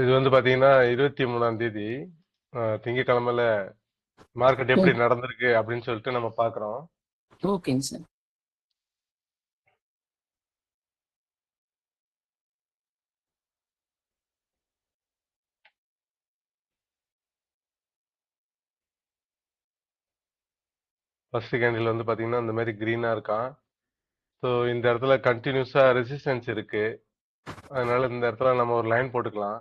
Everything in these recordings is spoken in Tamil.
இது வந்து பாத்தீங்கன்னா 23ஆம் தேதி திங்கட்கிழமையில மார்க்கெட் ஓ எப்படி நடந்திருக்கு அப்படின்னு சொல்லிட்டு நம்ம பாக்குறோம். ஓகேங்க சார். ஃபர்ஸ்ட் கேண்டில் வந்து பாத்தீங்கன்னா இந்த மாதிரி கிரீனா இருக்கான். ஸோ இந்த இடத்துல கண்டினியூஸா ரெசிஸ்டன்ஸ் இருக்கு. அதனால இந்த இடத்துல நம்ம ஒரு லைன் போட்டுக்கலாம்.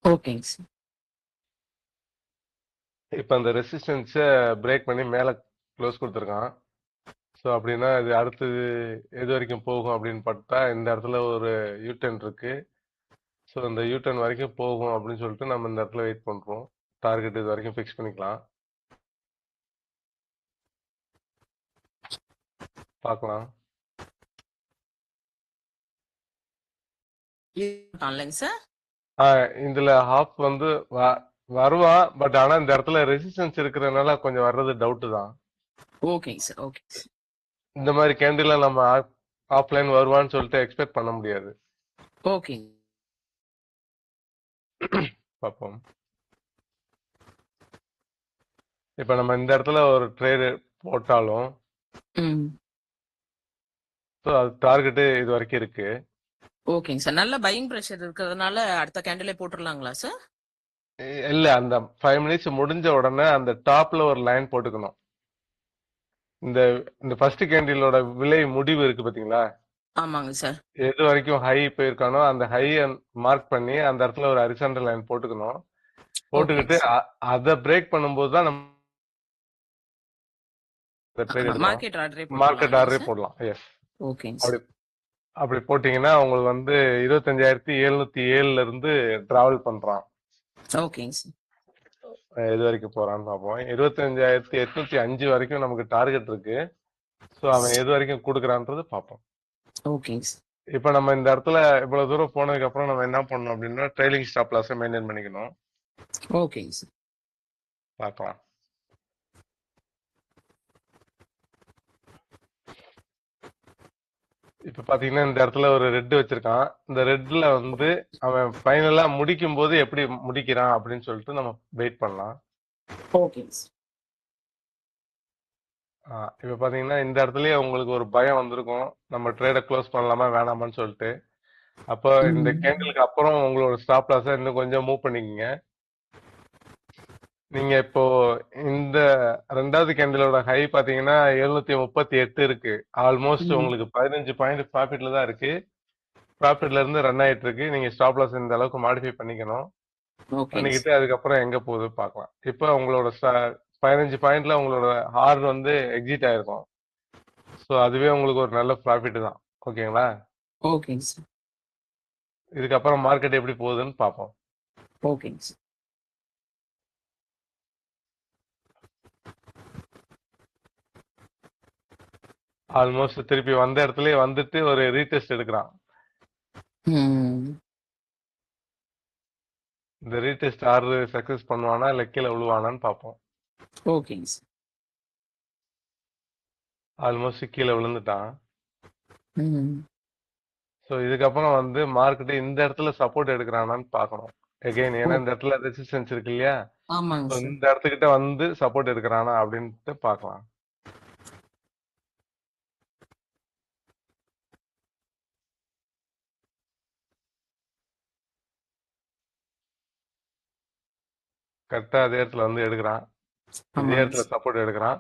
ஓகேங்க சார். இப்போ அந்த ரெசிஸ்டன்ஸை பிரேக் பண்ணி மேலே க்ளோஸ் கொடுத்துருக்கான். ஸோ அப்படின்னா இது அடுத்தது எது வரைக்கும் போகும் அப்படின்னு பார்த்தா இந்த இடத்துல ஒரு யூட்டர்ன் இருக்கு. ஸோ இந்த யூட்டர்ன் வரைக்கும் போகும் அப்படின்னு சொல்லிட்டு நம்ம இந்த இடத்துல வெயிட் பண்றோம். டார்கெட் இது வரைக்கும் ஃபிக்ஸ் பண்ணிக்கலாம். பார்க்கலாம். இல்லைங்க சார். இதுல ஹாஃப் வந்து வருவான். பட் ஆனா இந்த இடத்துல ரெசிஸ்டன்ஸ் இருக்கிறதுனால கொஞ்சம் வர்றது டவுட் தான். ஓகேங்க சார். ஓகேங்க சார். இந்த மாதிரி கேண்டில்ல நம்ம ஆஃப்லைன் வருவான்னு சொல்லிட்டு எக்ஸ்பெக்ட் பண்ண முடியாது. ஓகேங்க. பார்ப்போம். இப்ப நம்ம இந்த இடத்துல ஒரு ட்ரேடு போட்டாலும் ம். அது டார்கெட் இது வரைக்கும் இருக்கு. ஓகேங்க சார். நல்ல பையிங் பிரஷர் இருக்கிறதுனால அடுத்த கேண்டிலே போட்டுடலாங்களா சார்? இல்ல, அந்த 5 மினிட்ஸ் முடிஞ்ச உடனே அந்த டாப்ல ஒரு லைன் போட்டுக்கணும். இந்த இந்த ஃபர்ஸ்ட் கேண்டிலோட விலை முடிவு இருக்கு பாத்தீங்களா? ஆமாங்க சார். எது வரைக்கும் ஹை போயிருக்கானோ அந்த ஹை மார்க் பண்ணி அந்த இடத்துல ஒரு ஹரிசாண்டல் லைன் போட்டுக்கணும். ஓகேங்க போட்டுக்கிட்டு சார். அதை பிரேக் பண்ணும்போது தான் நம்ம ட்ரேட் எடுக்கலாம். மார்க்கெட் ஆர்டரே மார்க்கெட் போட்டுடலாங்களா ஆர்டரே சார்? போடலாம். எஸ். ஓகேங்க அப்படி சார். அப்படி போட்டீங்கன்னா உங்களுக்கு வந்து 25,707ல இருந்து டிராவல் பண்றான். ஓகேங்க சார். எது வரைக்கும் போறான்னு பார்ப்போம். 25,805 வரைக்கும் நமக்கு டார்கெட் இருக்கு. ஸோ அவன் எது வரைக்கும் கொடுக்குறான்றது பார்ப்போம். ஓகேங்க சார். இப்போ நம்ம இந்த இடத்துல இவ்வளவு தூரம் போனதுக்கு அப்புறம் நம்ம என்ன பண்ணணும் அப்படின்னா ட்ரைலிங் ஸ்டாப் லாஸை மெயின்டைன் பண்ணிக்கணும். ஓகேங்க சார். பார்க்கலாம். இப்ப பாத்தீங்கன்னா இந்த இடத்துல ஒரு ரெட் வச்சிருக்கான். இந்த ரெட்ல வந்து அவன் ஃபைனலா முடிக்கும் போது எப்படி முடிக்கிறான் அப்படின்னு சொல்லிட்டு நம்ம வெயிட் பண்ணலாம். ஓகேங்க சார். இப்ப பாத்தீங்கன்னா இந்த இடத்துலயே உங்களுக்கு ஒரு பயம் வந்திருக்கும். நம்ம ட்ரேட க்ளோஸ் பண்ணலாமா வேணாமான்னு சொல்லிட்டு. அப்போ இந்த ம். கேண்டிலுக்கு அப்புறம் உங்களோட ஸ்டாப் லாஸை இன்னும் கொஞ்சம் மூவ் பண்ணிக்கங்க. நீங்க இப்போ இந்த ரெண்டாவது கேண்டிலோட ஹை பாத்தீங்கன்னா 738 இருக்கு. ஆல்மோஸ்ட் ம். உங்களுக்கு 15 பாயிண்ட் ப்ராஃபிட்ல தான் இருக்கு. ப்ராஃபிட்ல இருந்து ரன் ஆயிட்டு இருக்கு. நீங்க ஸ்டாப் லாஸ் இந்த அளவுக்கு மாடிஃபை பண்ணிக்கணும். ஓகேங்க பண்ணிக்கிட்டு சார். அதுக்கப்புறம் எங்க போகுது பார்க்கலாம். இப்போ உங்களோட 15 பாயிண்ட்ல உங்களோட ஆர்டர் வந்து எக்ஸிட் ஆயிருக்கும். ஸோ அதுவே உங்களுக்கு ஒரு நல்ல ப்ராஃபிட் தான். ஓகேங்களா? ஓகேங்க சார். இதுக்கப்புறம் மார்க்கெட் எப்படி போகுதுன்னு பார்ப்போம். ஓகேங்க சார். ஆல்மோஸ்ட் திருப்பி வந்த இடத்துலயே வந்துட்டு ஒரு ரீடெஸ்ட் எடுக்கிறான். ம். இந்த ரீடெஸ்ட் ஆர்டர் சக்சஸ் பண்ணுவானா இல்ல கீழே விழுவானான்னு பார்ப்போம். ஓகேங்க சார். ஆல்மோஸ்ட் கீழே விழுந்துட்டான். ம். ஸோ இதுக்கப்புறம் வந்து மார்க்கெட் இந்த இடத்துல சப்போர்ட் எடுக்கிறானான்னு பார்க்கணும். எகைன் ஓ ஏன்னா இந்த இடத்துல ரெசிஸ்டன்ஸ் இருக்கு இல்லையா? ஆமாங்க ஸோ சார். இந்த இடத்துக்கிட்ட வந்து சப்போர்ட் எடுக்கிறானா அப்படின்ட்டு பார்க்கலாம். கரெக்டா அதே இடத்துல வந்து எடுக்கிறான். இதே ஆமாங்க இடத்துல சார். சப்போர்ட் எடுக்கிறான்.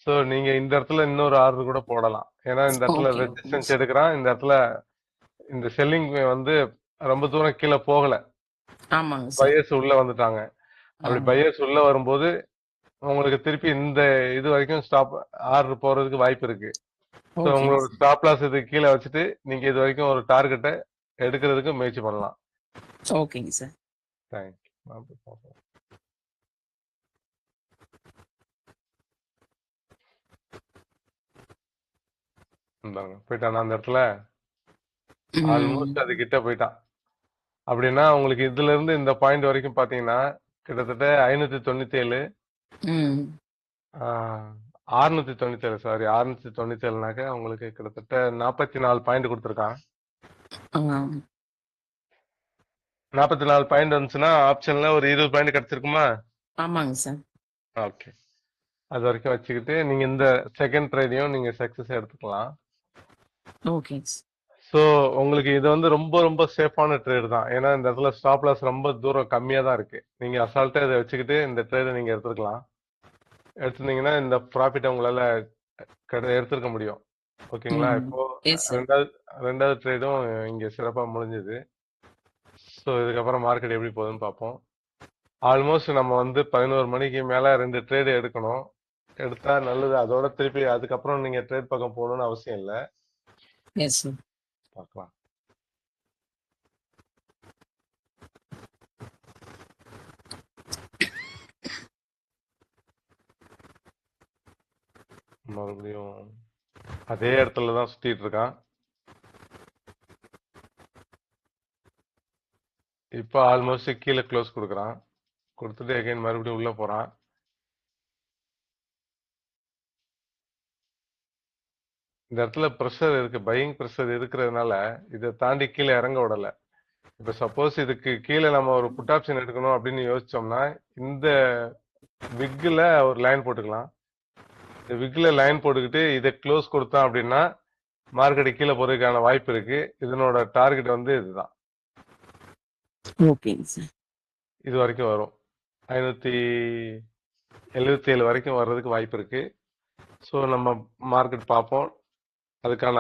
ஸோ நீங்க இந்த இடத்துல இன்னொரு ஆர்டர் கூட போடலாம். ஏன்னா இந்த இடத்துல ஓகே, ஓகேங்க ரெசிஸ்டன்ஸ் சார். எடுக்கிறான். இந்த இடத்துல இந்த செல்லிங் வந்து ரொம்ப தூரம் கீழே போகல. ஆமாங்க சார். பையர்ஸ் உள்ள வந்துட்டாங்க. அப்படி ஆமா. பையர்ஸ் உள்ள வரும்போது உங்களுக்கு திருப்பி இந்த இது வரைக்கும் ஸ்டாப் ஆர்டர் போறதுக்கு வாய்ப்பு இருக்கு. ஸோ ஓகேங்க உங்களோட சார். ஸ்டாப் லாஸ் இது கீழே வச்சுட்டு நீங்க இது வரைக்கும் ஒரு டார்கெட்டை எடுக்கிறதுக்கு முயற்சி பண்ணலாம். ஓகேங்க சார். தேங்க்யூ. போயிட்டானா அந்த இடத்துல? ம். ஆல்மோஸ்ட் அது கிட்ட போயிட்டான். அப்படின்னா உங்களுக்கு இதுல இருந்து இந்த பாயிண்ட் வரைக்கும் பாத்தீங்கன்னா கிட்டத்தட்ட 597, ம். 697, சாரி 697னாக்க உங்களுக்கு கிட்டத்தட்ட 44 பாயிண்ட் கொடுத்துருக்கான். ஆ. 44 பாயிண்ட் வந்துச்சுன்னா ஆப்ஷன்ல ஒரு 20 பாயிண்ட் கிடைச்சிருக்குமா? ஆமாங்க சார். ஓகே. அது வரைக்கும் வச்சுக்கிட்டு நீங்க இந்த செகண்ட் ட்ரேடையும் நீங்க சக்சஸ் எடுத்துக்கலாம். ஓகேங்க சார். ஸோ உங்களுக்கு இது வந்து ரொம்ப ரொம்ப சேஃபான ட்ரேட் தான். ஏன்னா இந்த இடத்துல ஸ்டாப் லாஸ் ரொம்ப தூரம் கம்மியா தான் இருக்கு. நீங்க அசால்ட்டா இதை வச்சுக்கிட்டு இந்த ட்ரேடை நீங்க எடுத்துக்கலாம். எடுத்திருந்தீங்கன்னா இந்த ப்ராஃபிட்டை உங்களால எடுத்திருக்க முடியும். ஓகேங்களா? இப்போ எஸ் சார். ரெண்டாவது ரெண்டாவது ட்ரேடும் இங்க சிறப்பா முடிஞ்சது. ஸோ இதுக்கப்புறம் மார்க்கெட் எப்படி போகுதுன்னு பார்ப்போம். ஆல்மோஸ்ட் நம்ம வந்து 11 மணிக்கு மேல 2 ட்ரேடு எடுக்கணும். எடுத்தா நல்லது. அதோட திருப்பி அதுக்கப்புறம் நீங்க ட்ரேட் பக்கம் போகணும்னு அவசியம் இல்லை. Yes sir. பார்க்கலாம். மறுபடியும் அதே இடத்துல தான் சுத்திட்டு இருக்கான். இப்போ ஆல்மோஸ்ட் கீழே க்ளோஸ் கொடுக்குறான். கொடுத்துட்டு அகைன் மறுபடியும் உள்ள போறான். இந்த இடத்துல ப்ரெஷர் இருக்கு, பையிங் ப்ரெஷர் இருக்கிறதுனால இதை தாண்டி கீழே இறங்க விடல. இப்ப சப்போஸ் இதுக்கு கீழே நம்ம ஒரு புட் ஆப்ஷன் எடுக்கணும் அப்படின்னு யோசிச்சோம்னா இந்த விக்ல ஒரு லைன் போட்டுக்கலாம். இந்த விக்ல லைன் போட்டுக்கிட்டு இதை க்ளோஸ் கொடுத்தோம் அப்படின்னா மார்க்கெட் கீழே போறதுக்கான வாய்ப்பு இருக்கு. இதனோட டார்கெட் வந்து இதுதான். ஓகேங்க சார். இது வரைக்கும் வரும். 577 வரைக்கும் வர்றதுக்கு வாய்ப்பு இருக்கு. ஸோ நம்ம மார்க்கெட் பார்ப்போம். அதுக்கான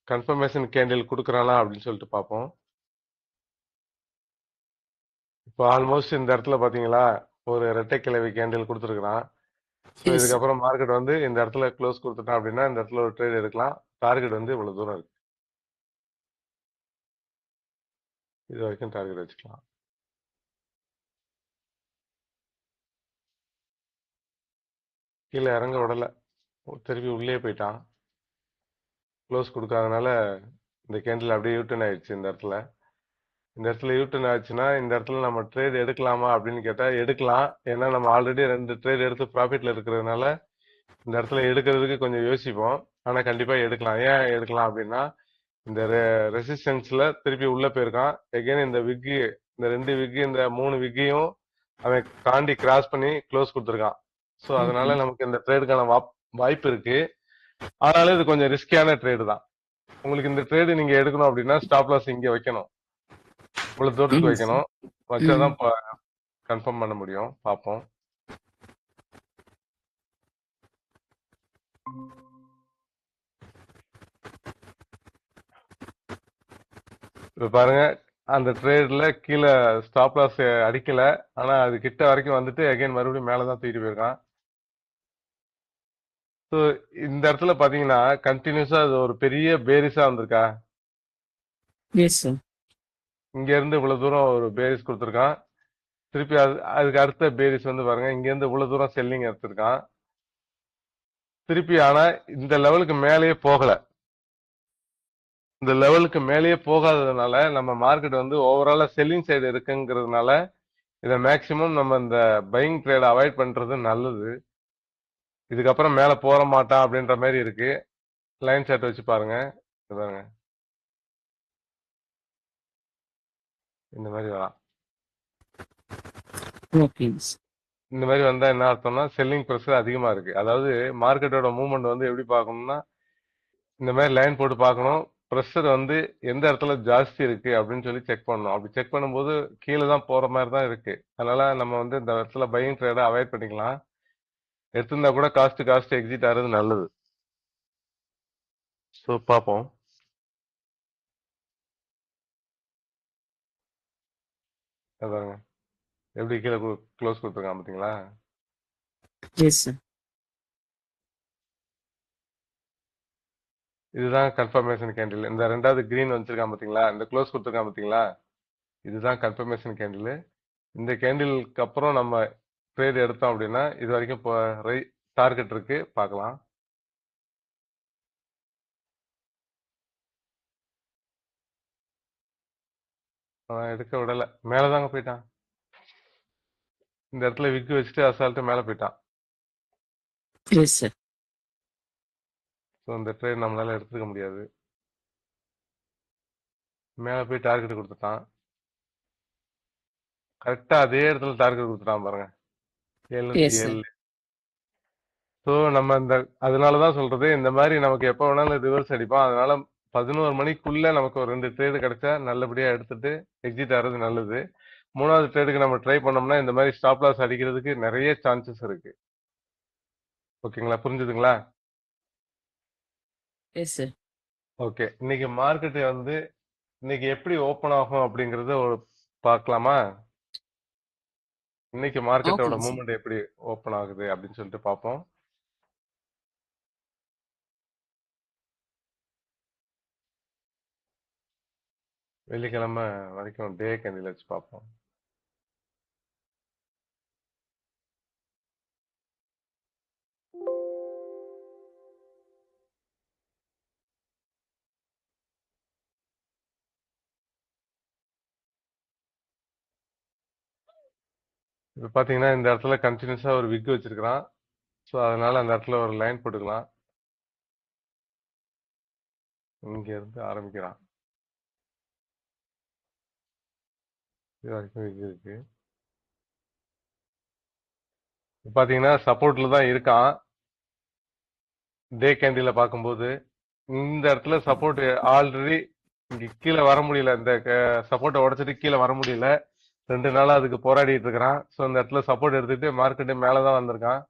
கன்ஃபர்மேஷன் கேண்டில் கொடுக்குறானா அப்படின்னு சொல்லிட்டு பார்ப்போம். இப்போ ஆல்மோஸ்ட் இந்த இடத்துல பாத்தீங்களா ஒரு ரெட்டை கிழவி கேண்டில் கொடுத்துருக்குறான். So yes. இதுக்கப்புறம் மார்க்கெட் வந்து இந்த இடத்துல க்ளோஸ் கொடுத்துட்டான் அப்படின்னா இந்த இடத்துல ஒரு ட்ரேட் எடுக்கலாம். டார்கெட் வந்து இவ்வளவு தூரம் இருக்கு. இது வரைக்கும் டார்கெட் வச்சுக்கலாம். கீழே இறங்க விடல, திருப்பி உள்ளே போயிட்டான். க்ளோஸ் கொடுக்காதனால இந்த கேண்டில் அப்படியே யூட்டர்ன் ஆயிடுச்சு. இந்த இடத்துல யூட்டர்ன் ஆச்சுன்னா இந்த இடத்துல நம்ம ட்ரேட் எடுக்கலாமா அப்படின்னு கேட்டா எடுக்கலாம். ஏன்னா நம்ம ஆல்ரெடி 2 ட்ரேட் எடுத்து ப்ராஃபிட்ல இருக்கிறதுனால இந்த இடத்துல எடுக்கிறதுக்கு கொஞ்சம் யோசிப்போம். ஆனா கண்டிப்பா எடுக்கலாம். ஏன் எடுக்கலாம் அப்படின்னா இந்த ரெசிஸ்டன்ஸ்ல திருப்பி உள்ள போயிருக்கான். எகைன் இந்த விக்கு, இந்த 2 விக்கு, இந்த 3 விக்கையும் அவன் தாண்டி கிராஸ் பண்ணி க்ளோஸ் கொடுத்துருக்கான். ஸோ அதனால நமக்கு இந்த ட்ரேடுக்கான வாய்ப்பு இருக்கு. ஆனாலும் இது கொஞ்சம் ரிஸ்கியான ட்ரேடு தான். உங்களுக்கு இந்த ட்ரேடு நீங்க எடுக்கணும் அப்படின்னா ஸ்டாப் லாஸ் இங்க வைக்கணும். இவ்வளவு தூரத்துக்கு வைக்கணும். வச்சாதான் கன்ஃபார்ம் பண்ண முடியும். பார்ப்போம். இப்ப பாருங்க அந்த ட்ரேட்ல கீழே ஸ்டாப் லாஸ் அடிக்கல. ஆனா அது கிட்ட வரைக்கும் வந்துட்டு அகைன் மறுபடியும் மேலதான் தூக்கிட்டு போயிருக்கான். ஸோ இந்த இடத்துல பாத்தீங்கன்னா கண்டினியூஸா அது ஒரு பெரிய பேரிஸா வந்திருக்கா. Yes sir. இங்க இருந்து இவ்வளவு தூரம் ஒரு பேரிஸ் கொடுத்துருக்கான். திருப்பி அதுக்கு அடுத்த பேரிஸ் வந்து பாருங்க இங்க இருந்து இவ்வளவு தூரம் செல்லிங் எடுத்திருக்கான். திருப்பி ஆனா இந்த லெவலுக்கு மேலேயே போகல. இந்த லெவலுக்கு மேலேயே போகாததுனால நம்ம மார்க்கெட் வந்து ஓவராலா செல்லிங் சைடு இருக்குங்கிறதுனால இதை மேக்சிமம் நம்ம இந்த பையிங் ட்ரேட் அவாய்ட் பண்றது நல்லது. இதுக்கப்புறம் மேல போற மாட்டான் அப்படின்ற மாதிரி இருக்கு. லைன் சார்ட் வச்சு பாருங்க. இது பாருங்க இந்த மாதிரி வரலாம். ஓகேங்க சார். இந்த மாதிரி வந்தா என்ன அர்த்தம்னா செல்லிங் ப்ரெஷர் அதிகமா இருக்கு. அதாவது மார்க்கெட்டோட மூவ்மெண்ட் வந்து எப்படி பார்க்கணும்னா இந்த மாதிரி லைன் போட்டு பார்க்கணும். ப்ரெஷர் வந்து எந்த இடத்துல ஜாஸ்தி இருக்கு அப்படின்னு சொல்லி செக் பண்ணணும். அப்படி செக் பண்ணும்போது கீழே தான் போற மாதிரி தான் இருக்கு. அதனால நம்ம வந்து இந்த இடத்துல பையிங் ட்ரேடை அவாய்ட் பண்ணிக்கலாம். எடுத்திருந்தா கூட காஸ்ட் எக்ஸிட் ஆகிறது நல்லது. ஸோ பார்ப்போம். இது பாருங்க எப்படி கீழே க்ளோஸ் கொடுத்துருக்கான் பார்த்தீங்களா. Yes sir. இதுதான் கன்ஃபர்மேஷன் கேண்டில். இந்த ரெண்டாவது கிரீன் வச்சிருக்கான் பார்த்தீங்களா, இந்த க்ளோஸ் கொடுத்துருக்கான் பார்த்தீங்களா, இதுதான் கன்ஃபர்மேஷன் கேண்டில். இந்த கேண்டிலுக்கு அப்புறம் நம்ம ட்ரேட் எடுத்தோம் அப்படின்னா இது வரைக்கும் இப்போ டார்கெட் இருக்கு, பார்க்கலாம். அவன் எடுக்க விடல, மேலதாங்க போயிட்டான். இந்த இடத்துல விக்கு வச்சுட்டு அசால்ட்டு மேல போயிட்டான். Yes sir. ஸோ இந்த ட்ரேட் நம்மளால எடுத்துக்க முடியாது. மேல போய் டார்கெட் கொடுத்துட்டான். கரெக்டா அதே இடத்துல டார்கெட் கொடுத்துட்டான் பாருங்க, எஸ் சார். 707. ஸோ நம்ம அதனாலதான் சொல்றது, இந்த மாதிரி நமக்கு எப்ப வேணாலும் ரிவர்ஸ் அடிப்பான். அதனால 11 மணிக்குள்ள நமக்கு ஒரு 2 ட்ரேடு கிடைச்சா நல்லபடியா எடுத்துட்டு எக்ஸிட் ஆகிறது நல்லது. மூணாவது ட்ரேடுக்கு நம்ம ட்ரை பண்ணோம்னா இந்த மாதிரி ஸ்டாப் லாஸ் அடிக்கிறதுக்கு நிறைய சான்சஸ் இருக்கு. ஓகேங்களா, புரிஞ்சுதுங்களா? Yes sir. ஓகே, இன்னைக்கு மார்க்கெட் இன்னைக்கு எப்படி ஓபன் ஆகும் அப்படிங்கறத பார்க்கலாமா? இன்னைக்கு மார்க்கெட்டோட ஓகேங்க சார். மூவ்மெண்ட் எப்படி ஓபன் ஆகுது அப்படின்னு சொல்லிட்டு பார்ப்போம். வெள்ளிக்கிழமை வரைக்கும் டே கேண்டில் வச்சு பார்ப்போம். இப்ப பாத்தீங்கன்னா இந்த இடத்துல கண்டினியூஸா ஒரு விக் வச்சிருக்கிறான். ஸோ அதனால அந்த இடத்துல ஒரு லைன் போட்டுக்கலாம். இங்க இருந்து ஆரம்பிக்கிறான், இது வரைக்கும் விக் இருக்கு. இப்ப பாத்தீங்கன்னா சப்போர்ட்ல தான் இருக்கான். டே கேண்டில பார்க்கும்போது இந்த இடத்துல சப்போர்ட் ஆல்ரெடி இங்க கீழே வர முடியல. இந்த சப்போர்ட்டை உடைச்சிட்டு கீழே வர முடியல. 2 நாளா அதுக்கு போராடிட்டு இருக்கிறான். ஸோ இந்த இடத்துல சப்போர்ட் எடுத்துட்டு மார்க்கெட்டு மேலதான் வந்திருக்கான்.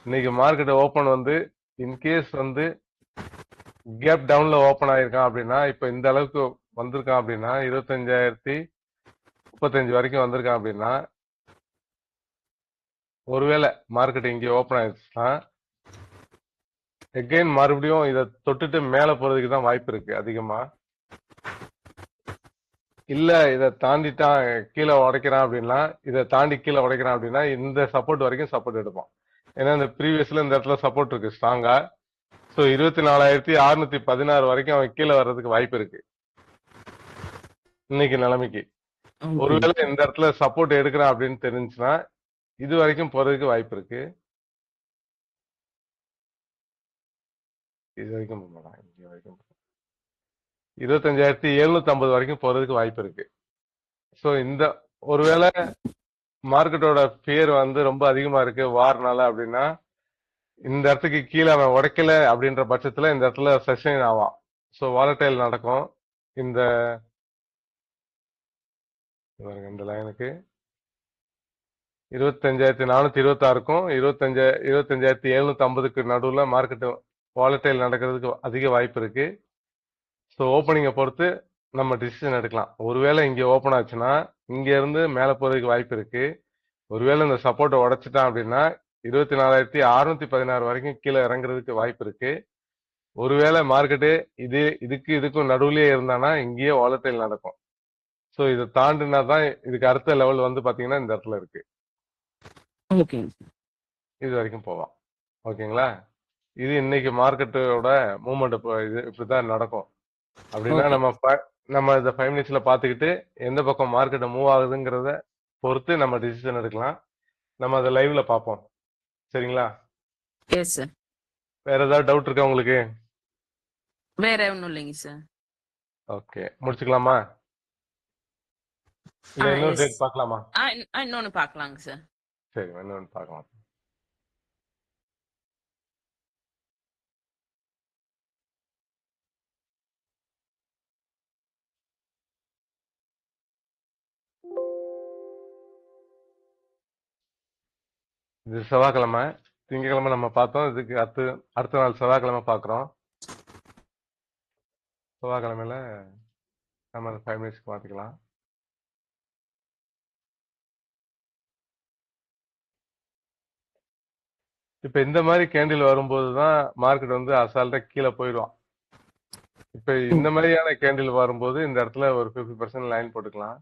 இன்னைக்கு மார்க்கெட் ஓபன் இன்கேஸ் கேப் டவுன்ல ஓபன் ஆயிருக்கான் அப்படின்னா, இப்ப இந்த அளவுக்கு வந்திருக்கான் அப்படின்னா 25,035 வரைக்கும் வந்திருக்கான் அப்படின்னா, ஒருவேளை மார்க்கெட் இங்கே ஓபன் ஆயிடுச்சுன்னா எகைன் மறுபடியும் இதை தொட்டுட்டு மேல போறதுக்கு தான் வாய்ப்பு இருக்கு அதிகமா. இல்ல இதை தாண்டிட்டான் கீழே உடைக்கிறான் அப்படின்னா, இதை தாண்டி கீழே உடைக்கிறான் அப்படின்னா இந்த சப்போர்ட் வரைக்கும் சப்போர்ட் எடுப்பான். ஏன்னா இந்த ப்ரீவியஸ்ல இந்த இடத்துல சப்போர்ட் இருக்கு ஸ்ட்ராங்கா. ஸோ 24,616 வரைக்கும் அவன் கீழே வர்றதுக்கு வாய்ப்பு இருக்கு இன்னைக்கு நிலைமைக்கு. ஓகேங்க ஒருவேளை சார். இந்த இடத்துல சப்போர்ட் எடுக்கிறான் அப்படின்னு தெரிஞ்சுன்னா இது வரைக்கும் போறதுக்கு வாய்ப்பு இருக்கு. இது வரைக்கும் போக மாட்டான், இங்க வரைக்கும் 25,750 வரைக்கும் போறதுக்கு வாய்ப்பு இருக்கு. ஸோ இந்த ஒருவேளை மார்க்கெட்டோட ஃபியர் ரொம்ப அதிகமா இருக்கு வார்னால அப்படின்னா, இந்த இடத்துக்கு கீழே அவன் உடைக்கல அப்படின்ற பட்சத்துல இந்த இடத்துல சஸ்டைன் ஆவான். ஸோ வாலட்டைல் நடக்கும். இந்த இந்த லைனுக்கு 25,426க்கும் 25,750க்கு நடுவுல மார்க்கெட் வாலட்டைல் நடக்கிறதுக்கு அதிக வாய்ப்பு இருக்கு. ஸோ ஓப்பனிங்கை பொறுத்து நம்ம டிசிஷன் எடுக்கலாம். ஒருவேளை இங்க ஓப்பன் ஆச்சுன்னா இங்க இருந்து மேல போறதுக்கு வாய்ப்பு இருக்கு. ஒருவேளை இந்த சப்போர்ட்டை உடைச்சிட்டான் அப்படின்னா 24,616 வரைக்கும் கீழே இறங்குறதுக்கு வாய்ப்பு இருக்கு. ஒருவேளை மார்க்கெட்டு இதுக்கும் நடுவுலயே இருந்தானா இங்கேயே வாலட்டைல் நடக்கும். ஸோ இதை தாண்டினா தான் இதுக்கு அடுத்த லெவல் பாத்தீங்கன்னா இந்த இடத்துல இருக்கு. ஓகேங்க சார். இது வரைக்கும் போவான். ஓகேங்களா? இது இன்னைக்கு மார்க்கெட்டோட மூவ்மெண்ட் இது இப்படிதான் நடக்கும். அப்படின்னா ஓகே. நம்ம இந்த 5 மினிட்ஸ்ல பாத்துக்கிட்டு எந்த பக்கம் மார்க்கெட் மூவ் ஆகுதுங்கிறத பொறுத்து நம்ம டிசிஷன் எடுக்கலாம். நம்ம அதை லைவ்ல பார்ப்போம். சரிங்களா? Yes sir. வேற ஏதாவது டவுட் இருக்கா உங்களுக்கு? வேற ஒன்றும் இல்லைங்க சார். ஓகே, முடிச்சுக்கலாமா? இல்ல இன்னொரு எஸ். டேட் பார்க்கலாமா? இன்னொன்னு பார்க்கலாங்க சார். சரி, இன்னொன்று பார்க்கலாம். இது செவ்வாய்க்கிழமை. திங்கக்கிழமை நம்ம பார்த்தோம். இதுக்கு அடுத்த நாள் செவ்வாய்க்கிழமை பார்க்குறோம். செவ்வாய்க்கிழமையில நம்ம அந்த 5 மினிட்ஸ்க்கு மாற்றிக்கலாம். இப்போ இந்த மாதிரி கேண்டில் வரும்போது தான் மார்க்கெட் அசால்ட்டா கீழே போயிடுவான். இப்போ இந்த மாதிரியான கேண்டில் வரும்போது இந்த இடத்துல ஒரு 50% லைன் போட்டுக்கலாம்.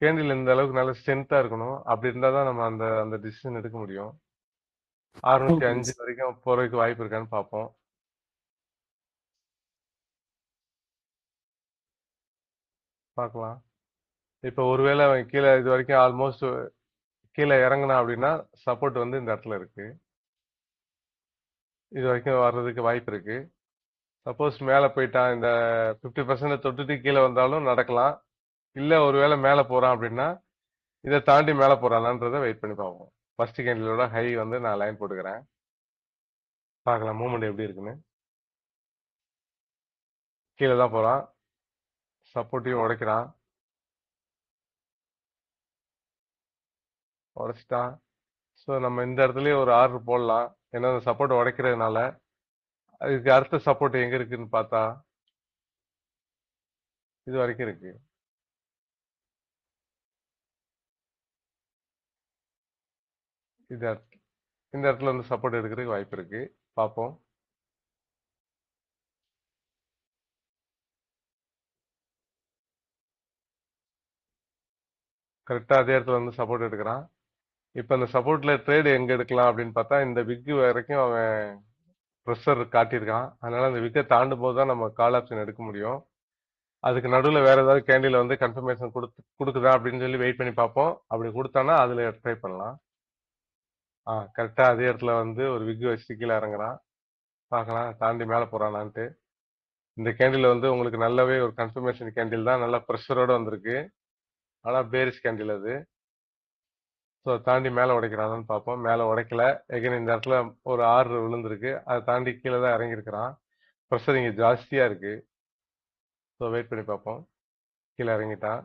கேண்டில் இந்த அளவுக்கு நல்ல ஸ்ட்ரென்த்தா இருக்கணும். அப்படி இருந்தா தான் நம்ம அந்த அந்த டிசிஷன் எடுக்க முடியும். 605 வரைக்கும் போறதுக்கு வாய்ப்பு இருக்கான்னு பார்ப்போம். பார்க்கலாம். இப்போ ஒருவேளை அவன் கீழே இது வரைக்கும் ஆல்மோஸ்ட் கீழே இறங்குனா அப்படின்னா சப்போர்ட் இந்த இடத்துல இருக்கு. இது வரைக்கும் வர்றதுக்கு வாய்ப்பு இருக்கு. சப்போஸ் மேலே போயிட்டான் இந்த 50% தொட்டுட்டு கீழே வந்தாலும் நடக்கலாம். இல்ல ஒருவேளை மேல போறான் அப்படின்னா இதை தாண்டி மேல போறானான்றதை வெயிட் பண்ணி பார்ப்போம். ஃபர்ஸ்ட் கேண்டிலோட ஹை வந்து நான் லைன் போட்டுக்கிறேன். பார்க்கலாம் மூவ்மெண்ட் எப்படி இருக்குன்னு. கீழே தான் போறான். சப்போர்ட்டையும் உடைக்கிறான். உடைச்சிட்டான். ஸோ நம்ம இந்த இடத்துலயே ஒரு ஆர்டர் போடலாம். ஏன்னா அந்த சப்போர்ட் உடைக்கிறதுனால அதுக்கு அடுத்த சப்போர்ட் எங்க இருக்குன்னு பார்த்தா இது வரைக்கும் இருக்கு. இது இந்த இடத்துல வந்து சப்போர்ட் எடுக்கிறதுக்கு வாய்ப்பு இருக்கு. பார்ப்போம். கரெக்டா அதே இடத்துல வந்து சப்போர்ட் எடுக்கிறான். இப்ப அந்த சப்போர்ட்ல ட்ரேடு எங்க எடுக்கலாம் அப்படின்னு பார்த்தா இந்த விக் வரைக்கும் அவன் ப்ரெஷர் காட்டியிருக்கான். அதனால அந்த விக்கை தாண்டும் போது தான் நம்ம கால் ஆப்ஷன் எடுக்க முடியும். அதுக்கு நடுவில் வேற ஏதாவது கேண்டில் வந்து கன்ஃபர்மேஷன் கொடுக்குதா அப்படின்னு சொல்லி வெயிட் பண்ணி பார்ப்போம். அப்படி கொடுத்தானா அதுல ட்ரை பண்ணலாம். கரெக்டா அதே இடத்துல வந்து ஒரு விக் வச்சு கீழே இறங்குறான். பார்க்கலாம் தாண்டி மேலே போறானான்ட்டு. இந்த கேண்டில் வந்து உங்களுக்கு நல்லாவே ஒரு கன்ஃபர்மேஷன் கேண்டில் தான். நல்லா ப்ரெஷரோட வந்திருக்கு. ஆனா பேரிஷ் கேண்டில் அது. ஸோ தாண்டி மேலே உடைக்கிறான்னு பார்ப்போம். மேலே உடைக்கல. எகைன் இந்த இடத்துல ஒரு ஆர்டர் விழுந்திருக்கு. அதை தாண்டி கீழே தான் இறங்கியிருக்கிறான். ப்ரெஷர் இங்கே ஜாஸ்தியா இருக்கு. ஸோ வெயிட் பண்ணி பார்ப்போம். கீழே இறங்கிட்டான்.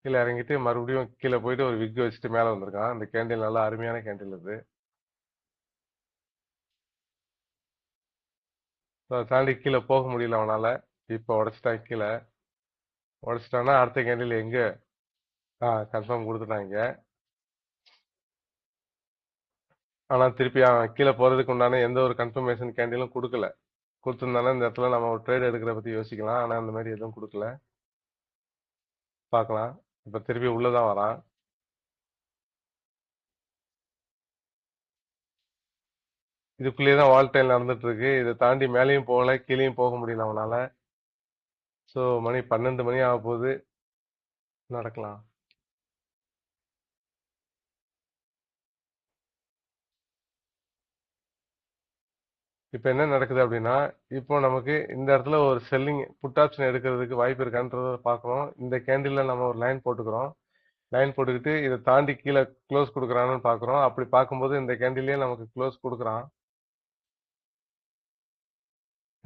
கீழே இறங்கிட்டு மறுபடியும் கீழே போயிட்டு ஒரு விக் வச்சுட்டு மேலே வந்திருக்கான். அந்த கேண்டில் நல்லா அருமையான கேண்டில் இது. ஸோ அதை தாண்டி கீழே போக முடியல அவனால. இப்போ உடைச்சிட்டான் கீழே. உடைச்சிட்டான்னா அடுத்த கேண்டில் எங்க கன்ஃபார்ம் கொடுத்துட்டாங்க. ஆனா திருப்பி அவன் கீழே போறதுக்கு உண்டான எந்த ஒரு கன்ஃபர்மேஷன் கேண்டிலும் கொடுக்கல. கொடுத்துருந்தானே இந்த இடத்துல நம்ம ஒரு ட்ரேட் எடுக்கிற பத்தி யோசிக்கலாம். ஆனா அந்த மாதிரி எதுவும் கொடுக்கல. பார்க்கலாம். இப்ப திருப்பி உள்ளதான் வரான். இதுக்குள்ளேயே தான் வால்டைல் நடந்துட்டு இருக்கு. இதை தாண்டி மேலேயும் போகல, கீழேயும் போக முடியல அவனால. ஸோ மணி 12 மணி ஆக போகுது. நடக்கலாம். இப்போ என்ன நடக்குது அப்படின்னா இப்போ நமக்கு இந்த இடத்துல ஒரு செல்லிங் புட் ஆப்ஷன் எடுக்கிறதுக்கு வாய்ப்பு இருக்கான்றத பார்க்குறோம். இந்த கேண்டில்ல நம்ம ஒரு லைன் போட்டுக்கிறோம். லைன் போட்டுக்கிட்டு இதை தாண்டி கீழே க்ளோஸ் கொடுக்குறான்னு பார்க்குறோம். அப்படி பார்க்கும்போது இந்த கேண்டில்லே நமக்கு க்ளோஸ் கொடுக்குறான்.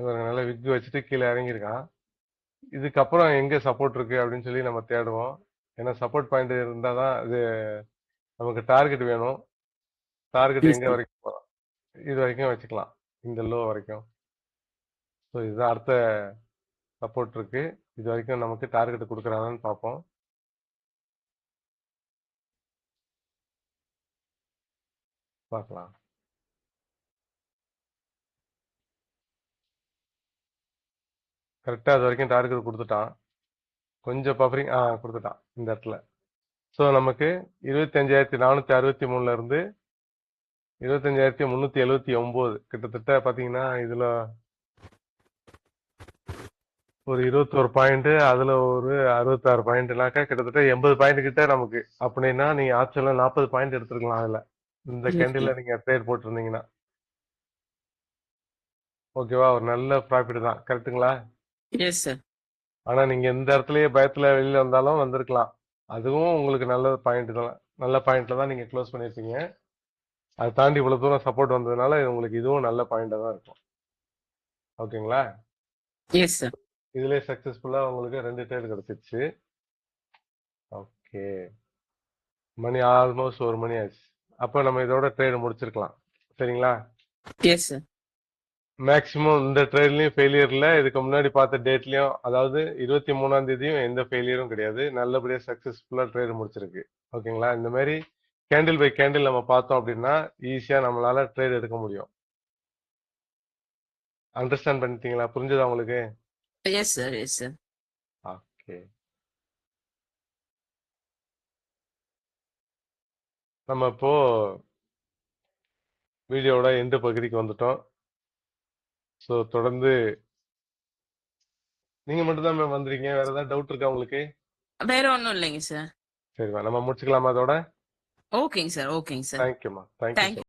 இவங்க நல்லா விக் வச்சுட்டு கீழே இறங்கியிருக்கான். இதுக்கப்புறம் எங்க சப்போர்ட் இருக்கு அப்படின்னு சொல்லி நம்ம தேடுவோம். ஏன்னா சப்போர்ட் பாயிண்ட் இருந்தால் தான் இது நமக்கு டார்கெட் வேணும். டார்கெட் எஸ் எங்க சார். வரைக்கும் போகிறோம் இது வரைக்கும் வச்சுக்கலாம். இந்த லோ வரைக்கும். ஸோ இதுதான் அடுத்த சப்போர்ட் இருக்கு. இது வரைக்கும் நமக்கு டார்கெட் கொடுக்குறாங்கன்னு பார்ப்போம். பார்க்கலாம். கரெக்டாக அது வரைக்கும் டார்கெட் கொடுத்துட்டான். கொஞ்சம் பஃபரிங் கொடுத்துட்டான் இந்த இடத்துல. ஸோ நமக்கு 25,463 இருந்து 25,379 கிட்டத்தட்ட பார்த்தீங்கன்னா இதுல ஒரு 21 பாயிண்ட், அதுல ஒரு 66 பாயிண்ட்னாக்கா கிட்டத்தட்ட 80 பாயிண்ட் கிட்ட நமக்கு. அப்படின்னா நீங்க ஆப்ஷன்ல 40 பாயிண்ட் எடுத்துருக்கலாம் அதுல. இந்த எஸ் கேண்டில்ல சார். நீங்க ட்ரேட் போட்டிருந்தீங்கன்னா ஓகேவா, ஒரு நல்ல ப்ராஃபிட் தான். கரெக்ட்டுங்களா? Yes sir. ஆனா நீங்க இந்த இடத்துலயே பயத்துல வெளியில வந்தாலும் வந்திருக்கலாம். அதுவும் உங்களுக்கு நல்ல பாயிண்ட் தான். நல்ல பாயிண்ட்ல தான் நீங்க க்ளோஸ் பண்ணிருப்பீங்க. அதை தாண்டி இவ்வளவு தூரம் சப்போர்ட் வந்ததுனால உங்களுக்கு இதுவும் நல்ல பாயிண்டா தான் இருக்கும். ஓகேங்களா? Yes sir. இதுலயே சக்சஸ்ஃபுல்லா உங்களுக்கு 2 ட்ரேட் கிடைச்சிருச்சு. ஓகே. மணி ஆல்மோஸ்ட் 1 மணி ஆச்சு. அப்ப நம்ம இதோட ட்ரேட் முடிச்சிருக்கலாம். சரிங்களா? Yes sir. மேக்சிமம் இந்த ட்ரேட்லயும் ஃபெயிலியர் இல்ல. இதுக்கு முன்னாடி பார்த்த டேட்லயும், அதாவது 23ஆம் தேதியும் எந்த ஃபெயிலியரும் கிடையாது. நல்லபடியா சக்சஸ்ஃபுல்லா ட்ரேட் முடிச்சிருக்கு. ஓகேங்களா? இந்த மாதிரி கேண்டில் பை கேண்டில் நம்ம பார்த்தோம் அப்படின்னா ஈஸியா நம்மளால ட்ரேட் எடுக்க முடியும். அண்டர்ஸ்டாண்ட் பண்ணிட்டீங்களா? புரிஞ்சதா உங்களுக்கு? Yes sir. Yes sir. Okay. நம்ம இப்போ வீடியோவோட எண்டு பகுதிக்கு வந்துட்டோம். ஸோ தொடர்ந்து நீங்க மட்டும் தான் மேம் வந்திருக்கீங்க. வேற ஏதாவது டவுட் இருக்கா உங்களுக்கு? வேற ஒன்றும் இல்லைங்க சார். சரிம்மா நம்ம முடிச்சுக்கலாமா அதோட? ஓகேங்க சார். ஓகேங்க சார். தேங்க்யூம்மா. Thank you so thank you.